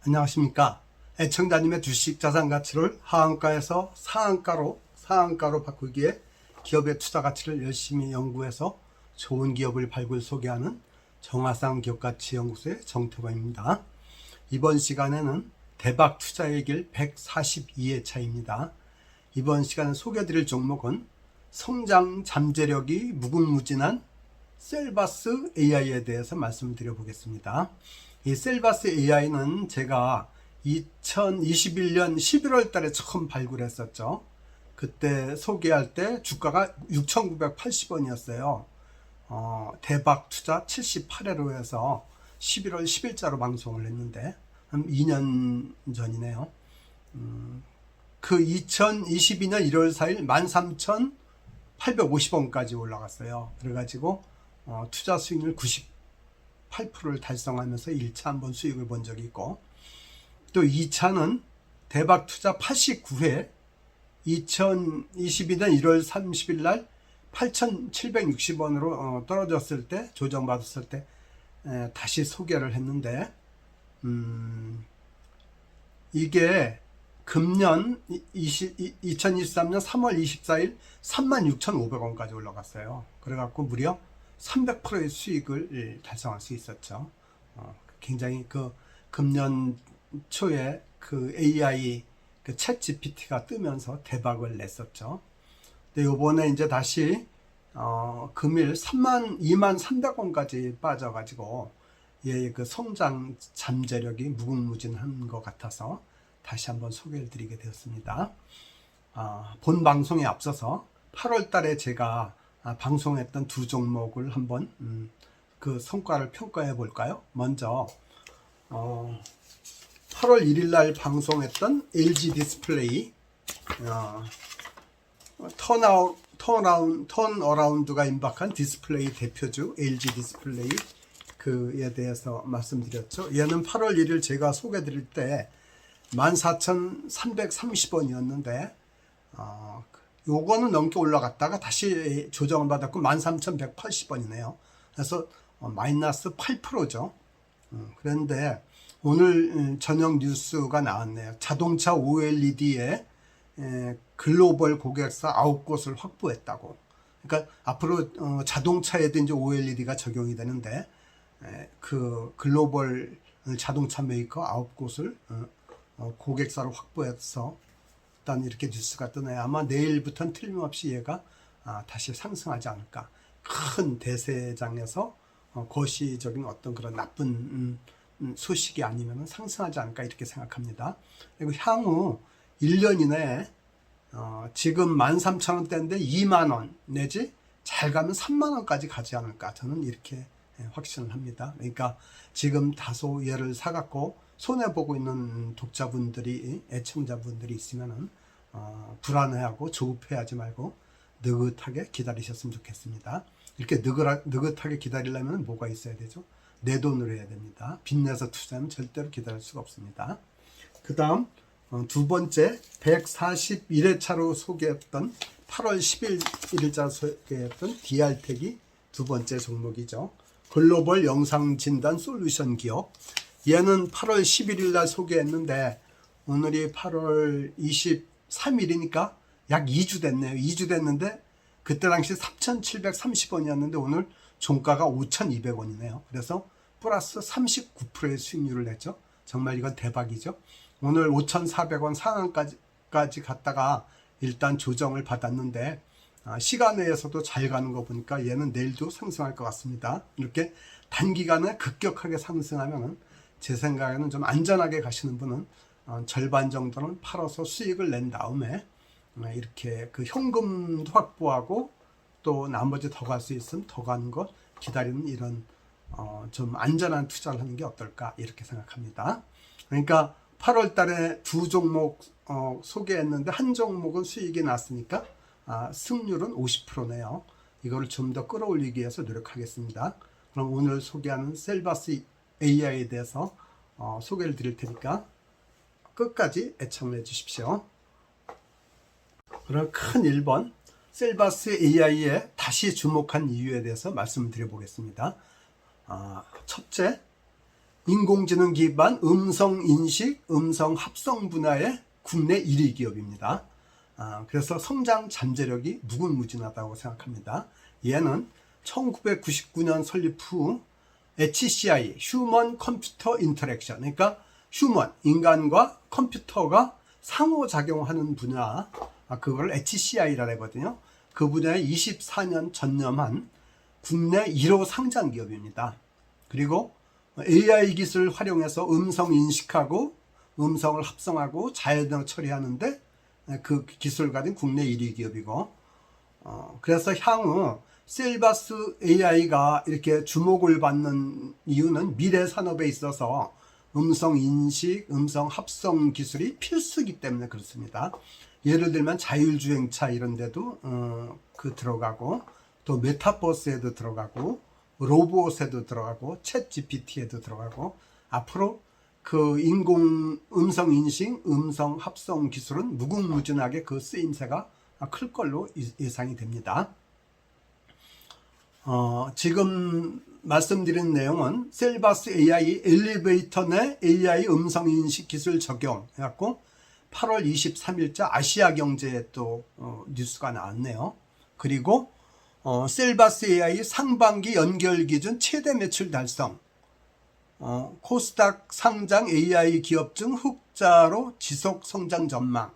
안녕하십니까. 애청자님의 주식 자산 가치를 하한가에서 상한가로 바꾸기에 기업의 투자 가치를 열심히 연구해서 좋은 기업을 발굴 소개하는 정하상 기업가치연구소의 정태범입니다. 이번 시간에는 대박 투자의 길 142회차입니다. 이번 시간에 소개해드릴 종목은 성장 잠재력이 무궁무진한 셀바스 AI에 대해서 말씀드려 보겠습니다. 이 셀바스 AI는 제가 2021년 11월 달에 처음 발굴했었죠. 그때 소개할 때 주가가 6,980원이었어요. 대박 투자 78회로 해서 11월 10일자로 방송을 했는데 한 2년 전이네요. 그 2022년 1월 4일 13,850원까지 올라갔어요. 그래가지고 투자 수익률 98%를 달성하면서 1차 한번 수익을 본 적이 있고, 또 2차는 대박 투자 89회 2022년 1월 30일 날 8,760원으로 떨어졌을 때, 조정받았을 때 다시 소개를 했는데, 이게 금년 2023년 3월 24일 36,500원까지 올라갔어요. 그래갖고 무려 300%의 수익을 달성할 수 있었죠. 굉장히 그 금년 초에 그 AI 그 챗 GPT가 뜨면서 대박을 냈었죠. 근데 요번에 이제 다시 금일 23,300원까지 빠져가지고 그 성장 잠재력이 무궁무진한 것 같아서 다시 한번 소개를 드리게 되었습니다. 본 방송에 앞서서 8월 달에 제가 방송했던 두 종목을 한번 그 성과를 평가해 볼까요? 먼저 8월 1일 날 방송했던 LG 디스플레이 턴어라운드가 임박한 디스플레이 대표주 LG 디스플레이 그에 대해서 말씀드렸죠. 얘는 8월 1일 제가 소개해 드릴 때 14,330원이었는데 요거는 넘게 올라갔다가 다시 조정을 받았고 13,180원이네요. 그래서 마이너스 8%죠. 그런데 오늘 저녁 뉴스가 나왔네요. 자동차 OLED에 글로벌 고객사 9곳을 확보했다고. 그러니까 앞으로 자동차에도 이제 OLED가 적용이 되는데 그 글로벌 자동차 메이커 9곳을 고객사로 확보해서 일단 이렇게 뉴스가 뜨네요. 아마 내일부터는 틀림없이 얘가 다시 상승하지 않을까. 큰 대세장에서 거시적인 어떤 그런 나쁜 소식이 아니면 상승하지 않을까 이렇게 생각합니다. 그리고 향후 1년 이내에 지금 13,000원대인데 2만원 내지 잘 가면 3만원까지 가지 않을까 저는 이렇게 확신을 합니다. 그러니까 지금 다소 얘를 사갖고 손해보고 있는 독자분들이, 애청자분들이 있으면은 불안해하고 조급해하지 말고 느긋하게 기다리셨으면 좋겠습니다. 이렇게 느긋하게 기다리려면 뭐가 있어야 되죠? 내 돈으로 해야 됩니다. 빚내서 투자는 절대로 기다릴 수가 없습니다. 그 다음 두 번째 141회차로 소개했던 8월 11일자 소개했던 DR텍이 두 번째 종목이죠. 글로벌 영상진단 솔루션 기업. 얘는 8월 11일 날 소개했는데 오늘이 8월 23일이니까 약 2주 됐네요. 2주 됐는데 그때 당시 3,730원이었는데 오늘 종가가 5,200원이네요. 그래서 플러스 39%의 수익률을 냈죠. 정말 이건 대박이죠. 오늘 5,400원 상한까지 갔다가 일단 조정을 받았는데 시간외에서도 잘 가는 거 보니까 얘는 내일도 상승할 것 같습니다. 이렇게 단기간에 급격하게 상승하면 제 생각에는 좀 안전하게 가시는 분은 절반 정도는 팔아서 수익을 낸 다음에 이렇게 그 현금도 확보하고 또 나머지 더 갈 수 있으면 더 가는 것 기다리는 이런 좀 안전한 투자를 하는 게 어떨까 이렇게 생각합니다. 그러니까 8월 달에 두 종목 소개했는데 한 종목은 수익이 났으니까 승률은 50%네요. 이거를 좀 더 끌어올리기 위해서 노력하겠습니다. 그럼 오늘 소개하는 셀바스 AI에 대해서 소개를 드릴 테니까 끝까지 애청해 주십시오. 그럼 큰 1번 셀바스 AI에 다시 주목한 이유에 대해서 말씀을 드려보겠습니다. 첫째, 인공지능 기반 음성 인식, 음성 합성 분야의 국내 1위 기업입니다. 그래서 성장 잠재력이 무궁무진하다고 생각합니다. 얘는 1999년 설립 후 HCI, 휴먼 컴퓨터 인터랙션, 그러니까 휴먼, 인간과 컴퓨터가 상호작용하는 분야, 그걸 HCI라 하거든요. 그 분야에 24년 전념한 국내 1호 상장 기업입니다. 그리고 AI 기술을 활용해서 음성 인식하고 음성을 합성하고 자연어 처리하는데 그 기술을 가진 국내 1위 기업이고, 그래서 향후 셀바스 AI가 이렇게 주목을 받는 이유는 미래 산업에 있어서 음성 인식, 음성 합성 기술이 필수이기 때문에 그렇습니다. 예를 들면 자율주행차 이런 데도 들어가고, 또 메타버스에도 들어가고, 로봇에도 들어가고, 챗 GPT에도 들어가고, 앞으로 그 인공 음성 인식, 음성 합성 기술은 무궁무진하게 그 쓰임새가 클 걸로 예상이 됩니다. 지금 말씀드린 내용은 셀바스 AI 엘리베이터 내 AI 음성 인식 기술 적용 해갖고 8월 23일자 아시아 경제에 또 뉴스가 나왔네요. 그리고 셀바스 AI 상반기 연결 기준 최대 매출 달성, 코스닥 상장 AI 기업 중 흑자로 지속 성장 전망,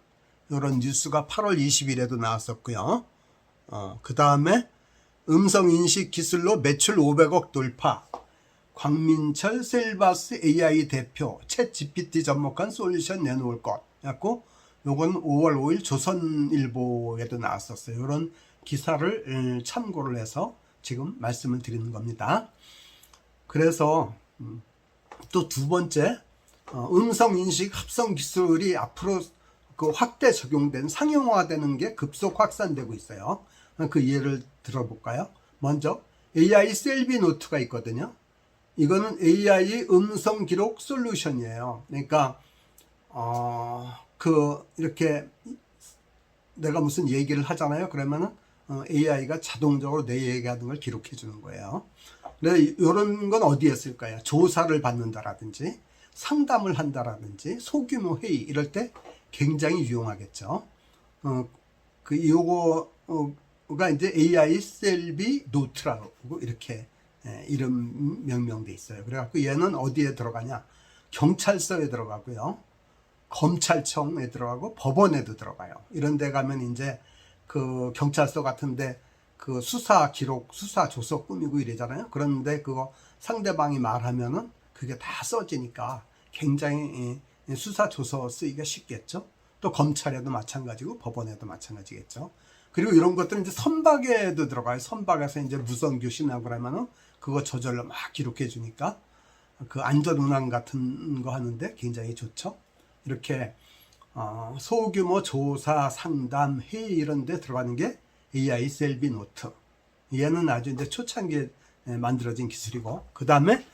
이런 뉴스가 8월 20일에도 나왔었고요. 그 다음에 음성인식 기술로 매출 500억 돌파, 광민철 셀바스 AI 대표 챗 GPT 접목한 솔루션 내놓을 것 갖고, 요건 5월 5일 조선일보에도 나왔었어요. 이런 기사를 참고를 해서 지금 말씀을 드리는 겁니다. 그래서 또 두 번째, 음성인식 합성 기술이 앞으로 그 확대 적용된 상용화되는 게 급속 확산되고 있어요. 그 예를 들어볼까요? 먼저 AI 셀비 노트가 있거든요. 이거는 AI 음성 기록 솔루션이에요. 그러니까 이렇게 내가 무슨 얘기를 하잖아요. 그러면은 AI가 자동적으로 내 얘기하는 걸 기록해 주는 거예요. 근데 이런 건 어디에 쓸까요? 조사를 받는다라든지 상담을 한다라든지 소규모 회의 이럴 때 굉장히 유용하겠죠. 요거가 이제 AI 셀비 노트라고 이렇게 이름 명명돼 있어요. 그래갖고 얘는 어디에 들어가냐? 경찰서에 들어가고요, 검찰청에 들어가고 법원에도 들어가요. 이런 데 가면 이제 그 경찰서 같은데 그 수사 기록, 수사 조서 꾸미고 이러잖아요. 그런데 그거 상대방이 말하면은 그게 다 써지니까 굉장히 수사 조서 쓰기가 쉽겠죠. 또 검찰에도 마찬가지고 법원에도 마찬가지겠죠. 그리고 이런 것들은 이제 선박에도 들어가요. 선박에서 이제 무선 교신하고 그러면은 그거 저절로 막 기록해 주니까 그 안전운항 같은 거 하는데 굉장히 좋죠. 이렇게 소규모 조사, 상담, 회의 이런 데 들어가는 게 AI 셀비 노트. 얘는 아주 이제 초창기에 만들어진 기술이고, 그 다음에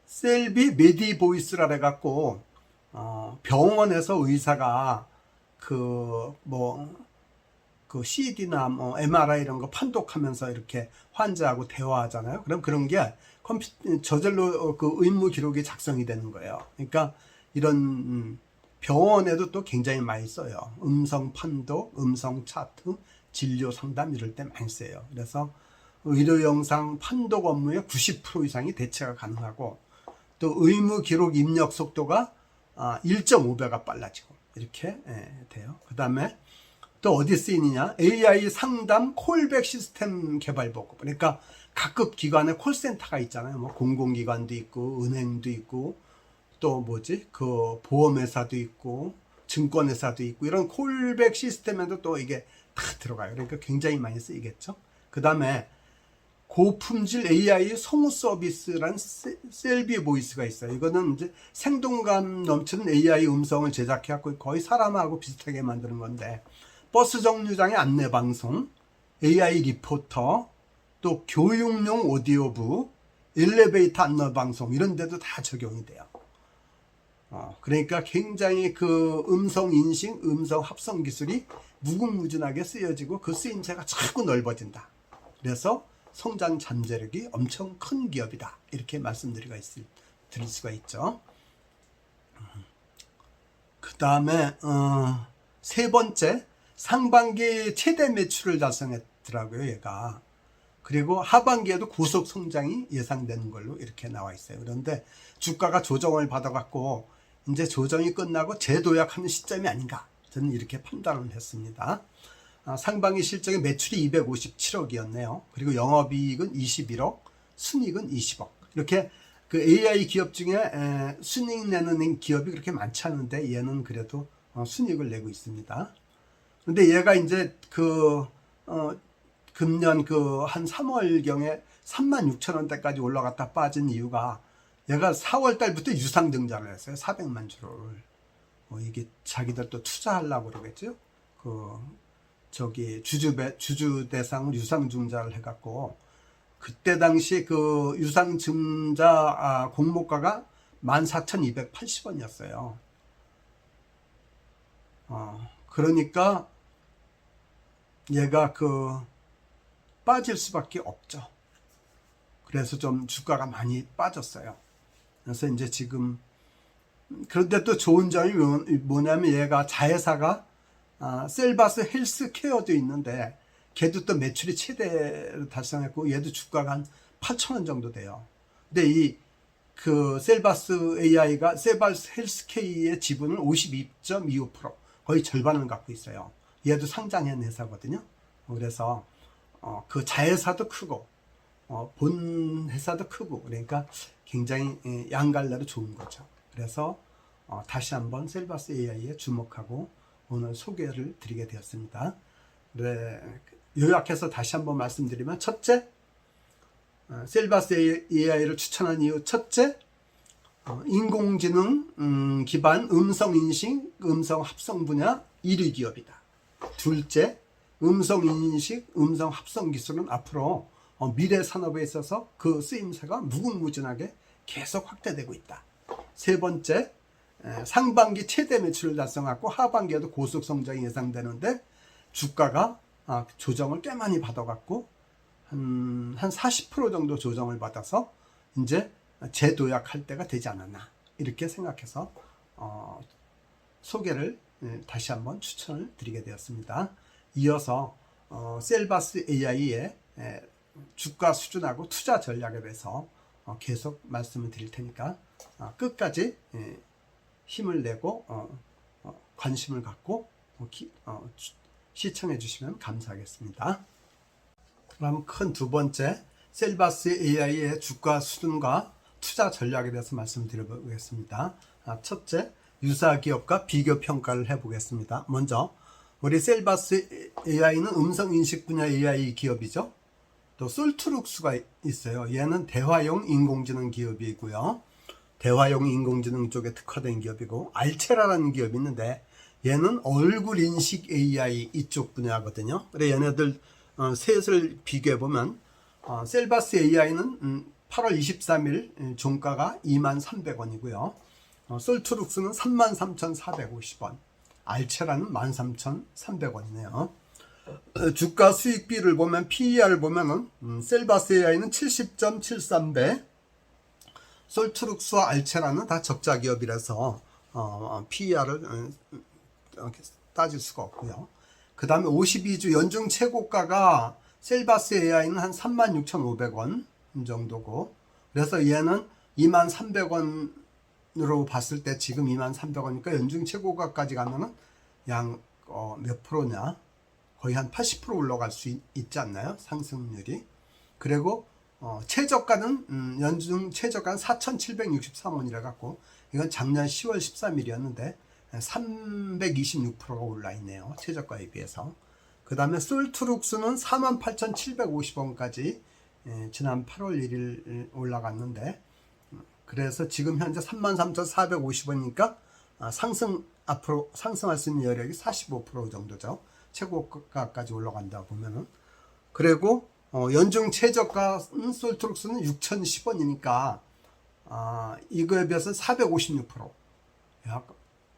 셀비 메디 보이스라 해갖고 병원에서 의사가 그 CD나 MRI 이런 거 판독하면서 이렇게 환자하고 대화하잖아요. 그럼 그런 게 저절로 그 의무 기록이 작성이 되는 거예요. 그러니까 이런 병원에도 또 굉장히 많이 써요. 음성 판독, 음성 차트, 진료 상담 이럴 때 많이 써요. 그래서 의료 영상 판독 업무의 90% 이상이 대체가 가능하고, 또 의무 기록 입력 속도가 1.5배가 빨라지고 이렇게 돼요. 그 다음에 또 어디 쓰이느냐? AI 상담 콜백 시스템 개발 보급. 그러니까 각급 기관에 콜센터가 있잖아요. 뭐 공공기관도 있고 은행도 있고 또 그 보험회사도 있고 증권회사도 있고, 이런 콜백 시스템에도 또 이게 다 들어가요. 그러니까 굉장히 많이 쓰이겠죠. 그 다음에 고품질 AI 성우 서비스란 셀비 보이스가 있어요. 이거는 이제 생동감 넘치는 AI 음성을 제작해갖고 거의 사람하고 비슷하게 만드는 건데, 버스 정류장의 안내 방송, AI 리포터, 또 교육용 오디오북, 엘리베이터 안내 방송 이런 데도 다 적용이 돼요. 그러니까 굉장히 그 음성 인식, 음성 합성 기술이 무궁무진하게 쓰여지고 그 쓰임새가 자꾸 넓어진다. 그래서 성장 잠재력이 엄청 큰 기업이다. 이렇게 말씀드릴 드릴 수가 있죠. 그 다음에 세 번째, 상반기 최대 매출을 달성했더라고요, 얘가. 그리고 하반기에도 고속 성장이 예상되는 걸로 이렇게 나와 있어요. 그런데 주가가 조정을 받아갖고 이제 조정이 끝나고 재도약하는 시점이 아닌가, 저는 이렇게 판단을 했습니다. 상반기 실적의 매출이 257억이었네요. 그리고 영업이익은 21억, 순이익은 20억. 이렇게 그 AI 기업 중에 순이익 내는 기업이 그렇게 많지 않은데 얘는 그래도 순이익을 내고 있습니다. 근데 얘가 이제 금년 한 3월경에 36,000원대까지 올라갔다 빠진 이유가, 얘가 4월 달부터 유상 증자를 했어요. 400만 주를. 이게 자기들 또 투자하려고 그러겠죠. 주주 대상 유상 증자를 해갖고, 그때 당시 그 유상 증자 공모가가 14,280원이었어요. 그러니까 얘가 빠질 수밖에 없죠. 그래서 좀 주가가 많이 빠졌어요. 그래서 이제 지금, 그런데 또 좋은 점이 뭐냐면 얘가 자회사가 셀바스 헬스케어도 있는데 걔도 또 매출이 최대를 달성했고 얘도 주가가 한 8,000원 정도 돼요. 근데 셀바스 AI가 셀바스 헬스케어의 지분은 52.25%, 거의 절반을 갖고 있어요. 얘도 상장한 회사거든요. 그래서 그 자회사도 크고 본 회사도 크고, 그러니까 굉장히 양갈래로 좋은 거죠. 그래서 다시 한번 셀바스 AI에 주목하고 오늘 소개를 드리게 되었습니다. 요약해서 다시 한번 말씀드리면, 첫째, 셀바스 AI를 추천한 이유, 첫째, 인공지능 기반 음성인식, 음성합성 분야 1위 기업이다. 둘째, 음성인식, 음성합성 기술은 앞으로 미래 산업에 있어서 그 쓰임새가 무궁무진하게 계속 확대되고 있다. 세 번째, 상반기 최대 매출을 달성하고 하반기에도 고속 성장이 예상되는데 주가가 조정을 꽤 많이 받아갖고 한 40% 정도 조정을 받아서 이제 재도약할 때가 되지 않았나, 이렇게 생각해서 소개를 다시 한번 추천을 드리게 되었습니다. 이어서 셀바스 AI의 주가 수준하고 투자 전략에 대해서 계속 말씀을 드릴 테니까 끝까지 힘을 내고 관심을 갖고 시청해 주시면 감사하겠습니다. 그럼 큰 두 번째, 셀바스 AI의 주가 수준과 투자 전략에 대해서 말씀드려보겠습니다. 첫째, 유사 기업과 비교 평가를 해보겠습니다. 먼저 우리 셀바스 AI는 음성인식 분야 AI 기업이죠. 또 솔트룩스가 있어요. 얘는 대화용 인공지능 기업이고요. 대화용 인공지능 쪽에 특화된 기업이고, 알체라라는 기업이 있는데 얘는 얼굴 인식 AI 이쪽 분야거든요. 그래 얘네들 셋을 비교해보면 셀바스 AI는 8월 23일 종가가 23,000원이고요. 솔트룩스는 33,450원, 알체라는 13,300원이네요. 주가 수익비를 보면 PER을 보면은 셀바스 AI는 70.73배, 솔트룩스와 알체라는 다 적자 기업이라서 PER을 따질 수가 없고요. 그 다음에 52주 연중 최고가가 셀바스 AI는 한 36,500원 정도고, 그래서 얘는 23,000원으로 봤을 때 지금 23,000원이니까 연중 최고가까지 가면은 몇 프로냐, 거의 한 80% 올라갈 수 있지 않나요? 상승률이. 그리고 최저가는 연중 최저가는 4,763원이라 갖고, 이건 작년 10월 13일이었는데 326%가 올라 있네요. 최저가에 비해서. 그 다음에 솔트룩스는 48,750원까지 지난 8월 1일 올라갔는데, 그래서 지금 현재 33,450원이니까 앞으로 상승할 수 있는 여력이 45% 정도죠. 최고가까지 올라간다 보면은. 그리고 연중 최저가는 솔트룩스는 6,010원이니까 이거에 비해서 456%,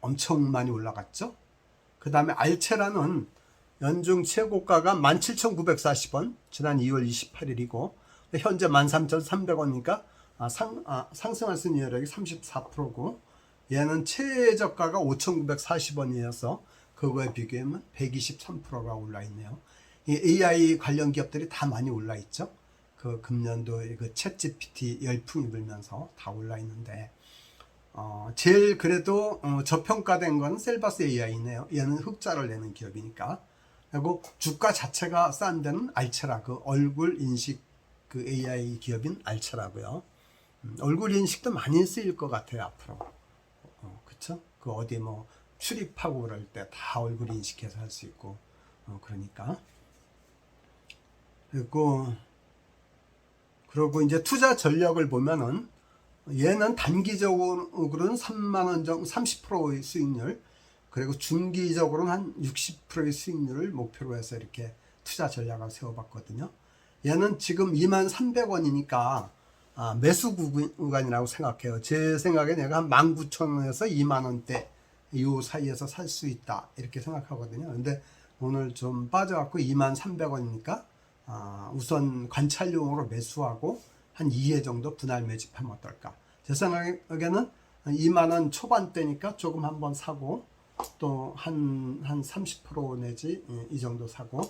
엄청 많이 올라갔죠. 그 다음에 알체라는 연중 최고가가 17,940원, 지난 2월 28일이고 현재 13,300원이니까 상승할 수 있는 여력이 34%고 얘는 최저가가 5,940원이어서 그거에 비교하면 123%가 올라 있네요. 이 AI 관련 기업들이 다 많이 올라 있죠. 그 금년도에 그 챗GPT 열풍이 불면서 다 올라 있는데 제일 그래도 저평가된 건 셀바스 AI네요. 얘는 흑자를 내는 기업이니까. 그리고 주가 자체가 싼 데는 알체라, 그 얼굴 인식 그 AI 기업인 알체라고요. 얼굴 인식도 많이 쓰일 것 같아요 앞으로. 그쵸? 그 어디 뭐 출입하고 그럴 때 다 얼굴 인식해서 할 수 있고 그러니까. 그리고 이제 투자 전략을 보면은 얘는 단기적으로는 3만원 정도 30%의 수익률, 그리고 중기적으로는 한 60%의 수익률을 목표로 해서 이렇게 투자 전략을 세워봤거든요. 얘는 지금 23,300원이니까 매수 구간이라고 생각해요. 제 생각에 내가 한 19,000원에서 2만원대 이 사이에서 살 수 있다 이렇게 생각하거든요. 근데 오늘 좀 빠져갖고 23,300원이니까 우선 관찰용으로 매수하고 한 2회 정도 분할 매집하면 어떨까. 제 생각에는 2만원 초반대니까 조금 한번 사고 또 한 30% 내지 이 정도 사고,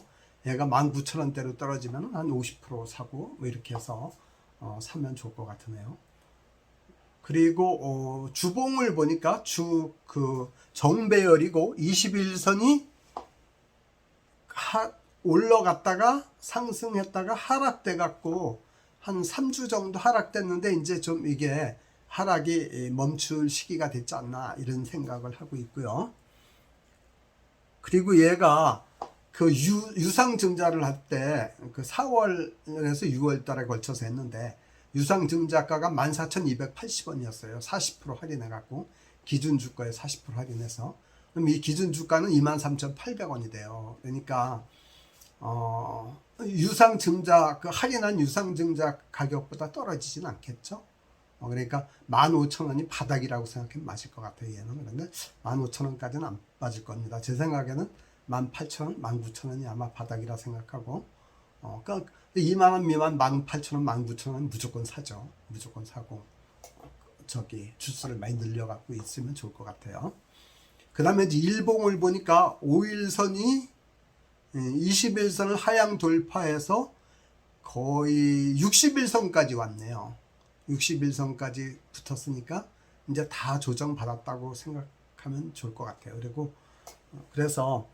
얘가 19,000원대로 떨어지면 한 50% 사고 뭐 이렇게 해서 사면 좋을 것 같으네요. 그리고 주봉을 보니까 그 정배열이고 21선이 올라갔다가 상승했다가 하락돼 갖고 한 3주 정도 하락됐는데 이제 좀 이게 하락이 멈출 시기가 됐지 않나 이런 생각을 하고 있고요. 그리고 얘가 그 유상증자를 할 때 그 4월에서 6월 달에 걸쳐서 했는데 유상증자가가 14,280원이었어요. 40% 할인해 갖고 기준 주가에 40% 할인해서. 그럼 이 기준 주가는 23,800원이 돼요. 그러니까 유상증자 그 할인한 유상증자 가격보다 떨어지진 않겠죠. 그러니까 15,000원이 바닥이라고 생각하면 맞을 것 같아요. 얘는. 그런데 15,000원까지는 안 빠질 겁니다. 제 생각에는 18,000원, 19,000원이 아마 바닥이라 생각하고, 그러니까 2만원 미만 18,000원, 19,000원 무조건 사죠. 무조건 사고 주수를 많이 늘려갖고 있으면 좋을 것 같아요. 그 다음에 이제 일봉을 보니까 5일선이 21선을 하향 돌파해서 거의 61선까지 왔네요. 61선까지 붙었으니까 이제 다 조정받았다고 생각하면 좋을 것 같아요. 그리고 그래서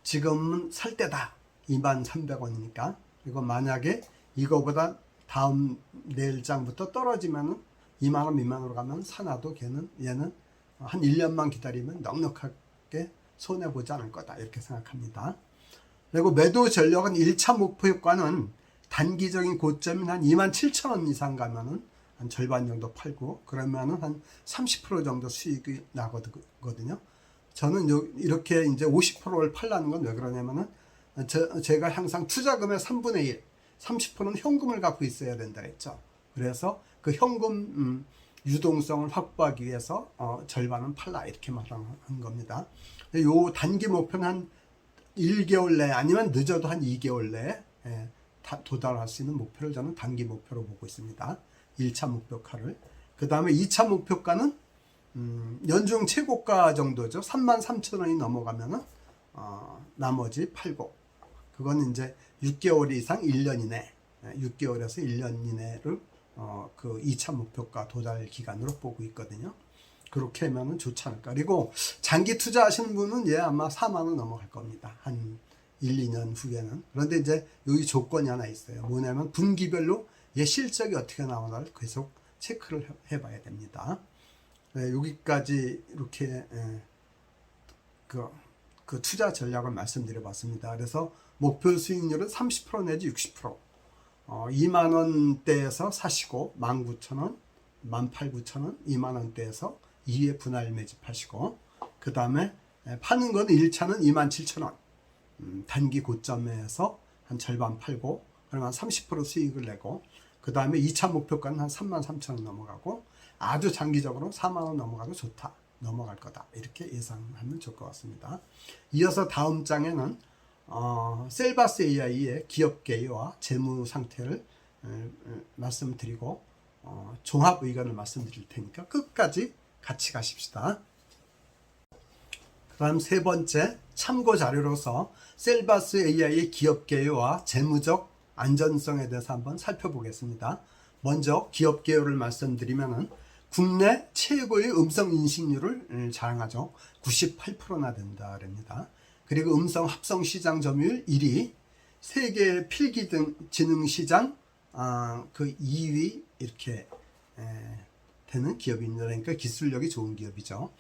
지금은 살 때다. 23,300원이니까. 그리고 만약에 이거보다 다음 내일 장부터 떨어지면은 2만원 미만으로 가면 사놔도 얘는 한 1년만 기다리면 넉넉하게 손해보지 않을 거다 이렇게 생각합니다. 그리고 매도 전략은 1차 목표 효과는 단기적인 고점인 한 27,000원 이상 가면은 한 절반 정도 팔고, 그러면은 한 30% 정도 수익이 나거든요. 저는 이렇게 이제 50%를 팔라는 건 왜 그러냐면은 제가 항상 투자금의 3분의 1, 30%는 현금을 갖고 있어야 된다 했죠. 그래서 그 현금 유동성을 확보하기 위해서 절반은 팔라 이렇게 말하는 겁니다. 요 단기 목표는 한 1개월 내 아니면 늦어도 한 2개월 내에 도달할 수 있는 목표를 저는 단기 목표로 보고 있습니다. 1차 목표가를. 그 다음에 2차 목표가는 연중 최고가 정도죠. 33,000원이 넘어가면은 나머지 팔고, 그건 이제 6개월 이상 1년 이내, 6개월에서 1년 이내를 그 2차 목표가 도달 기간으로 보고 있거든요. 그렇게 하면은 좋지 않을까. 그리고 장기 투자하시는 분은 아마 4만원 넘어갈 겁니다. 한 1, 2년 후에는. 그런데 이제 여기 조건이 하나 있어요. 뭐냐면 분기별로 얘 실적이 어떻게 나오나를 계속 체크를 해봐야 됩니다. 여기까지 이렇게 그 투자 전략을 말씀드려봤습니다. 그래서 목표 수익률은 30% 내지 60%. 2만원대에서 사시고 19,000원, 18,900원, 2만원대에서 2회 분할 매집하시고, 그 다음에 파는 건 1차는 27,000원. 단기 고점에서 한 절반 팔고, 그러면 30% 수익을 내고, 그 다음에 2차 목표가는 한 33,000원 넘어가고, 아주 장기적으로 4만원 넘어가도 좋다. 넘어갈 거다. 이렇게 예상하면 좋을 것 같습니다. 이어서 다음 장에는 셀바스 AI의 기업 개요와 재무 상태를 말씀드리고 종합 의견을 말씀드릴 테니까 끝까지 같이 가십시다. 그다음 세 번째 참고 자료로서 셀바스 AI의 기업 개요와 재무적 안전성에 대해서 한번 살펴보겠습니다. 먼저 기업 개요를 말씀드리면은 국내 최고의 음성 인식률을 자랑하죠. 98%나 된다랍니다. 그리고 음성 합성 시장 점유율 1위, 세계 필기 등 지능 시장 그 2위 이렇게 되는 기업입니다. 그러니까 기술력이 좋은 기업이죠.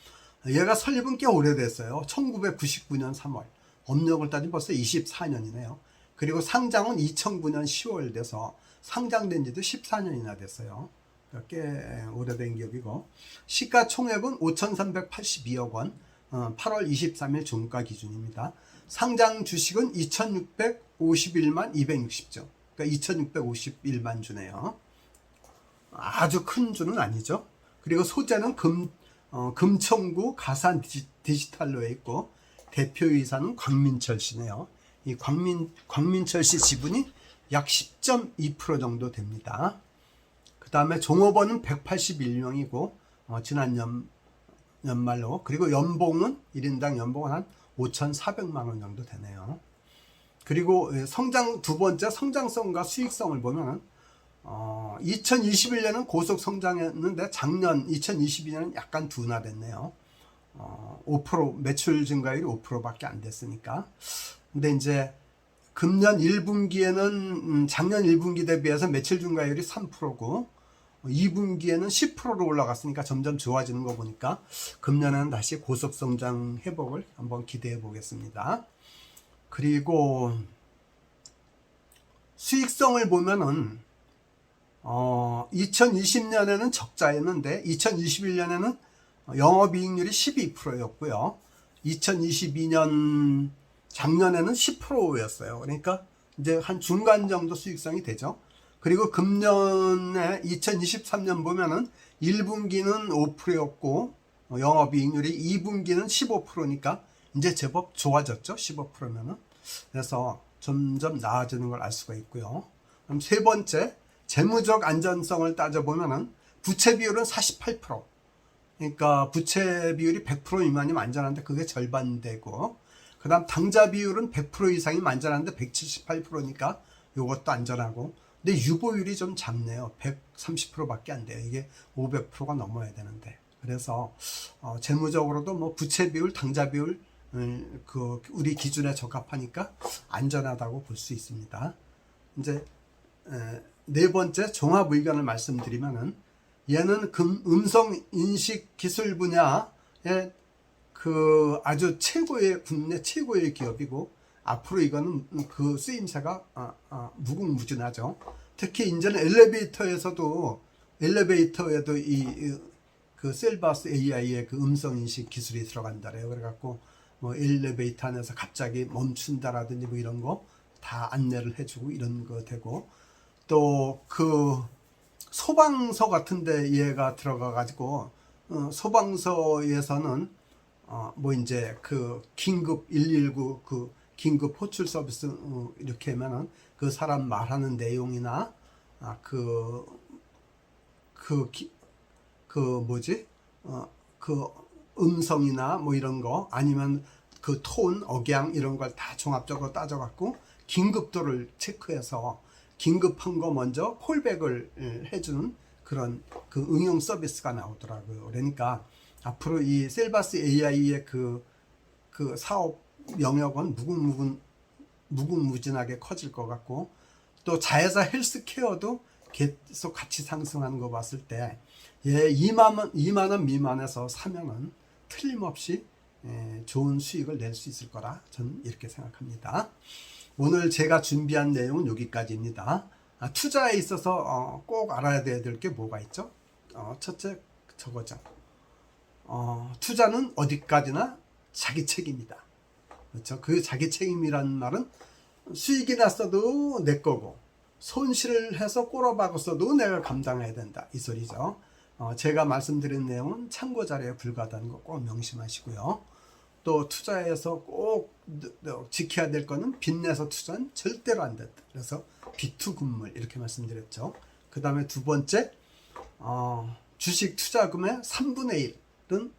얘가 설립은 꽤 오래됐어요. 1999년 3월. 업력을 따지면 벌써 24년이네요. 그리고 상장은 2009년 10월 돼서 상장된 지도 14년이나 됐어요. 그러니까 꽤 오래된 기업이고, 시가총액은 5,382억 원, 8월 23일 종가 기준입니다. 상장 주식은 2,651만 260주. 그러니까 2,651만 주네요. 아주 큰 주는 아니죠. 그리고 소재는 금천구 가산 디지털로에 있고, 대표이사는 광민철 씨네요. 이 광민철 씨 지분이 약 10.2% 정도 됩니다. 그 다음에 종업원은 181명이고, 지난 연말로, 그리고 연봉은 1인당 연봉은 한 5,400만 원 정도 되네요. 그리고 두 번째 성장성과 수익성을 보면은 2021년은 고속 성장했는데 작년 2022년은 약간 둔화됐네요. 5% 매출 증가율이 5%밖에 안 됐으니까. 근데 이제 금년 1분기에는 작년 1분기 대비해서 매출 증가율이 3%고 2분기에는 10%로 올라갔으니까 점점 좋아지는 거 보니까 금년에는 다시 고속 성장 회복을 한번 기대해 보겠습니다. 그리고 수익성을 보면은 2020년에는 적자였는데 2021년에는 영업이익률이 12%였고요. 2022년 작년에는 10%였어요. 그러니까 이제 한 중간 정도 수익성이 되죠. 그리고 금년에 2023년 보면은 1분기는 5%였고 영업이익률이 2분기는 15%니까 이제 제법 좋아졌죠. 15%면은. 그래서 점점 나아지는 걸 알 수가 있고요. 그럼 세 번째, 재무적 안전성을 따져보면은 부채 비율은 48%. 그러니까 부채 비율이 100% 미만이면 안전한데 그게 절반 되고, 그 다음 당좌 비율은 100% 이상이면 안전한데 178%니까 이것도 안전하고, 근데 유보율이 좀 작네요. 130%밖에 안 돼요. 이게 500%가 넘어야 되는데. 그래서 재무적으로도 뭐 부채 비율, 당좌 비율 그 우리 기준에 적합하니까 안전하다고 볼 수 있습니다. 이제 네 번째 종합 의견을 말씀드리면은 얘는 음성 인식 기술 분야의 그 아주 국내 최고의 기업이고, 앞으로 이거는 그 쓰임새가 무궁무진하죠. 특히 이제는 엘리베이터에도 그 셀바스 AI의 그 음성 인식 기술이 들어간다래요. 그래갖고 뭐 엘리베이터 안에서 갑자기 멈춘다라든지 뭐 이런 거 다 안내를 해주고 이런 거 되고, 또 그 소방서 같은데 얘가 들어가가지고 소방서에서는 뭐 이제 그 긴급 119 그 긴급 호출 서비스 이렇게 하면은 그 사람 말하는 내용이나 그 음성이나 뭐 이런 거 아니면 그 톤, 억양 이런 걸 다 종합적으로 따져갖고 긴급도를 체크해서 긴급한 거 먼저 콜백을 해주는 그런 그 응용 서비스가 나오더라고요. 그러니까 앞으로 이 셀바스 AI의 그 사업 영역은 무궁무진하게 커질 것 같고, 또 자회사 헬스케어도 계속 같이 상승하는 거 봤을 때 2만 원 미만에서 사면은 틀림없이 좋은 수익을 낼 수 있을 거라 저는 이렇게 생각합니다. 오늘 제가 준비한 내용은 여기까지입니다. 투자에 있어서 꼭 알아야 될 게 뭐가 있죠? 첫째 저거죠. 투자는 어디까지나 자기 책임이다. 그렇죠? 그 자기 책임이라는 말은 수익이 났어도 내 거고 손실을 해서 꼬라박았어도 내가 감당해야 된다, 이 소리죠. 제가 말씀드린 내용은 참고 자료에 불과하다는 거 꼭 명심하시고요. 또 투자에서 꼭 지켜야 될 거는 빚내서 투자는 절대로 안 된다. 그래서 비투금물 이렇게 말씀드렸죠. 그 다음에 두 번째, 주식 투자금의 3분의 1은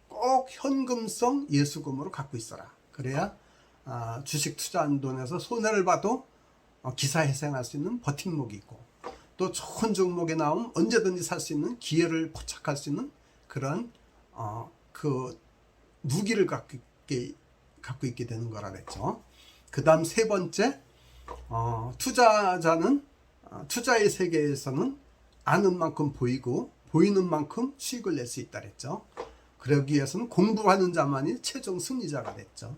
꼭 현금성 예수금으로 갖고 있어라. 그래야 주식 투자한 돈에서 손해를 봐도 기사회생할 수 있는 버팀목이 있고, 또 좋은 종목에 나오면 언제든지 살 수 있는 기회를 포착할 수 있는 그런 그 무기를 갖고 있게 되는 거라 그랬죠. 그 다음 세 번째, 투자자는 투자의 세계에서는 아는 만큼 보이고 보이는 만큼 수익을 낼 수 있다 그랬죠. 그러기 위해서는 공부하는 자만이 최종 승리자가 됐죠.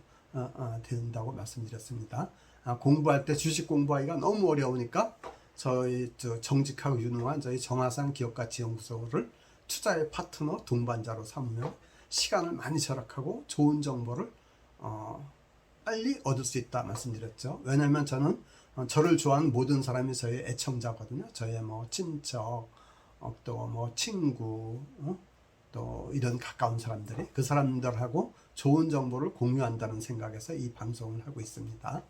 된다고 말씀드렸습니다. 공부할 때 주식 공부하기가 너무 어려우니까 저희 정직하고 유능한 저희 정하산 기업가치연구소를 투자의 파트너 동반자로 삼으면 시간을 많이 절약하고 좋은 정보를 빨리 얻을 수 있다 말씀드렸죠. 왜냐하면 저는 저를 좋아하는 모든 사람이 저의 애청자거든요. 저의 뭐 친척, 또 뭐 친구, 또 이런 가까운 사람들이 그 사람들하고 좋은 정보를 공유한다는 생각에서 이 방송을 하고 있습니다.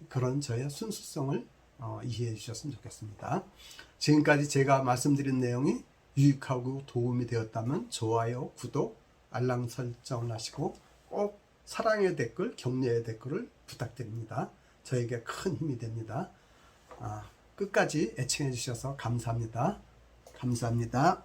그런 저의 순수성을 이해해 주셨으면 좋겠습니다. 지금까지 제가 말씀드린 내용이 유익하고 도움이 되었다면 좋아요, 구독, 알람 설정을 하시고 꼭 사랑의 댓글, 격려의 댓글을 부탁드립니다. 저에게 큰 힘이 됩니다. 끝까지 애청해 주셔서 감사합니다. 감사합니다.